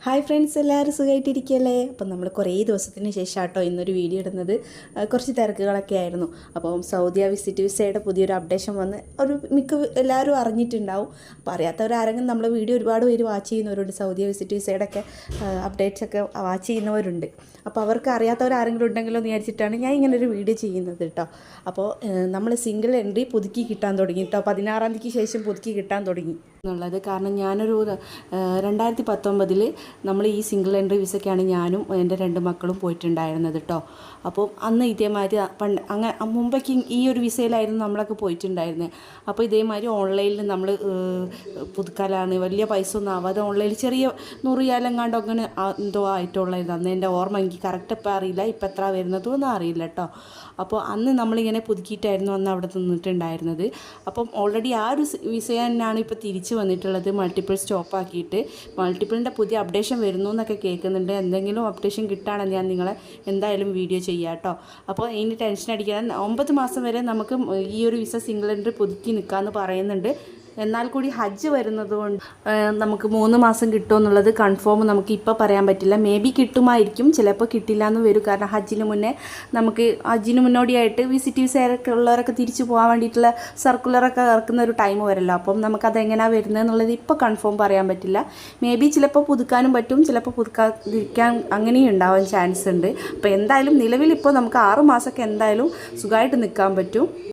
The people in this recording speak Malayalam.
ഹായ് ഫ്രണ്ട്സ്, എല്ലാവരും സുഖമായിട്ടിരിക്കുകയല്ലേ? അപ്പം നമ്മൾ കുറേ ദിവസത്തിന് ശേഷം ആട്ടോ ഇന്നൊരു വീഡിയോ ഇടുന്നത്. കുറച്ച് തിരക്കുകളൊക്കെ ആയിരുന്നു. അപ്പം സൗദി വിസിറ്റ് വിസയുടെ പുതിയൊരു അപ്ഡേഷൻ വന്ന് എല്ലാവരും അറിഞ്ഞിട്ടുണ്ടാവും. അപ്പോൾ അറിയാത്തവരാരെങ്കിലും നമ്മളെ വീഡിയോ ഒരുപാട് പേര് വാച്ച് ചെയ്യുന്നവരുണ്ട്. സൗദി വിസിറ്റ് വിസയുടെ ഒക്കെ അപ്ഡേറ്റ്സ് ഒക്കെ വാച്ച് ചെയ്യുന്നവരുണ്ട്. അപ്പോൾ അവർക്ക് അറിയാത്തവരാരെങ്കിലും ഉണ്ടെങ്കിലോ എന്ന് വിചാരിച്ചിട്ടാണ് ഞാൻ ഇങ്ങനൊരു വീഡിയോ ചെയ്യുന്നത് കേട്ടോ. അപ്പോൾ നമ്മൾ സിംഗിൾ എൻട്രി പുതുക്കി കിട്ടാൻ തുടങ്ങി കേട്ടോ. 16-ാം തീയതിക്ക് ശേഷം പുതുക്കി കിട്ടാൻ തുടങ്ങി എന്നുള്ളത്. കാരണം ഞാനൊരു 2019 നമ്മൾ ഈ സിംഗിൾ എൻട്രി വിസയ്ക്കാണ് ഞാനും എൻ്റെ 2 മക്കളും പോയിട്ടുണ്ടായിരുന്നത് കേട്ടോ. അപ്പോൾ അന്ന് ഇതേമാതിരി മുമ്പേക്ക് ഈ ഒരു വിസയിലായിരുന്നു നമ്മളൊക്കെ പോയിട്ടുണ്ടായിരുന്നത്. അപ്പോൾ ഇതേമാതിരി ഓൺലൈനിൽ നമ്മൾ പുതുക്കാലാണ്, വലിയ പൈസ ഒന്നും ആവാതെ ഓൺലൈനിൽ ചെറിയ 100 റിയാലെങ്ങാണ്ടോ അങ്ങനെ എന്തോ ആയിട്ടുള്ളായിരുന്നു. അന്ന് എൻ്റെ ഓർമ്മ എനിക്ക് കറക്റ്റ് ഇപ്പം അറിയില്ല, ഇപ്പം എത്ര വരുന്നതും ഒന്നും അറിയില്ല കേട്ടോ. അപ്പോൾ അന്ന് നമ്മളിങ്ങനെ പുതുക്കിയിട്ടായിരുന്നു അന്ന് അവിടെ നിന്നിട്ടുണ്ടായിരുന്നത്. അപ്പം ഓൾറെഡി ആ ഒരു വിസ തന്നെയാണ് ഇപ്പോൾ തിരിച്ച് വന്നിട്ടുള്ളത്. മൾട്ടിപ്പിൾ സ്റ്റോപ്പ് ആക്കിയിട്ട് മൾട്ടിപ്പിളിൻ്റെ പുതിയ അപ്ഡേഷൻ വരുന്നു എന്നൊക്കെ കേൾക്കുന്നുണ്ട്. എന്തെങ്കിലും അപ്ഡേഷൻ കിട്ടുകയാണെങ്കിൽ ഞാൻ നിങ്ങളെ എന്തായാലും വീഡിയോ ചെയ്യാം കേട്ടോ. അപ്പോൾ ഇനി ടെൻഷൻ അടിക്കാൻ 9 മാസം വരെ നമുക്ക് ഈ ഒരു വിസ സിംഗിൾ എൻട്രി പുതുക്കി നിൽക്കാമെന്ന് പറയുന്നുണ്ട്. എന്നാൽ കൂടി ഹജ്ജ് വരുന്നത് കൊണ്ട് നമുക്ക് 3 മാസം കിട്ടുമെന്നുള്ളത് കൺഫേം നമുക്ക് ഇപ്പോൾ പറയാൻ പറ്റില്ല. മേ ബി കിട്ടുമായിരിക്കും, ചിലപ്പോൾ കിട്ടില്ല എന്ന് വരും. കാരണം ഹജ്ജിന് മുന്നോടിയായിട്ട് വിസിറ്റ് വിസയൊക്കെ ഉള്ളവരൊക്കെ തിരിച്ചു പോകാൻ വേണ്ടിയിട്ടുള്ള സർക്കുലറൊക്കെ ഇറക്കുന്ന ഒരു ടൈം വരല്ലോ. അപ്പം നമുക്കതെങ്ങനെയാണ് വരുന്നത് എന്നുള്ളത് ഇപ്പോൾ കൺഫേം പറയാൻ പറ്റില്ല. മേ ബി ചിലപ്പോൾ പുതുക്കാനും പറ്റും, ചിലപ്പോൾ പുതുക്കാതിരിക്കാൻ അങ്ങനെയും ഉണ്ടാവാൻ ചാൻസ് ഉണ്ട്. അപ്പോൾ എന്തായാലും നിലവിലിപ്പോൾ നമുക്ക് 6 മാസമൊക്കെ എന്തായാലും സുഖമായിട്ട് നിൽക്കാൻ പറ്റും.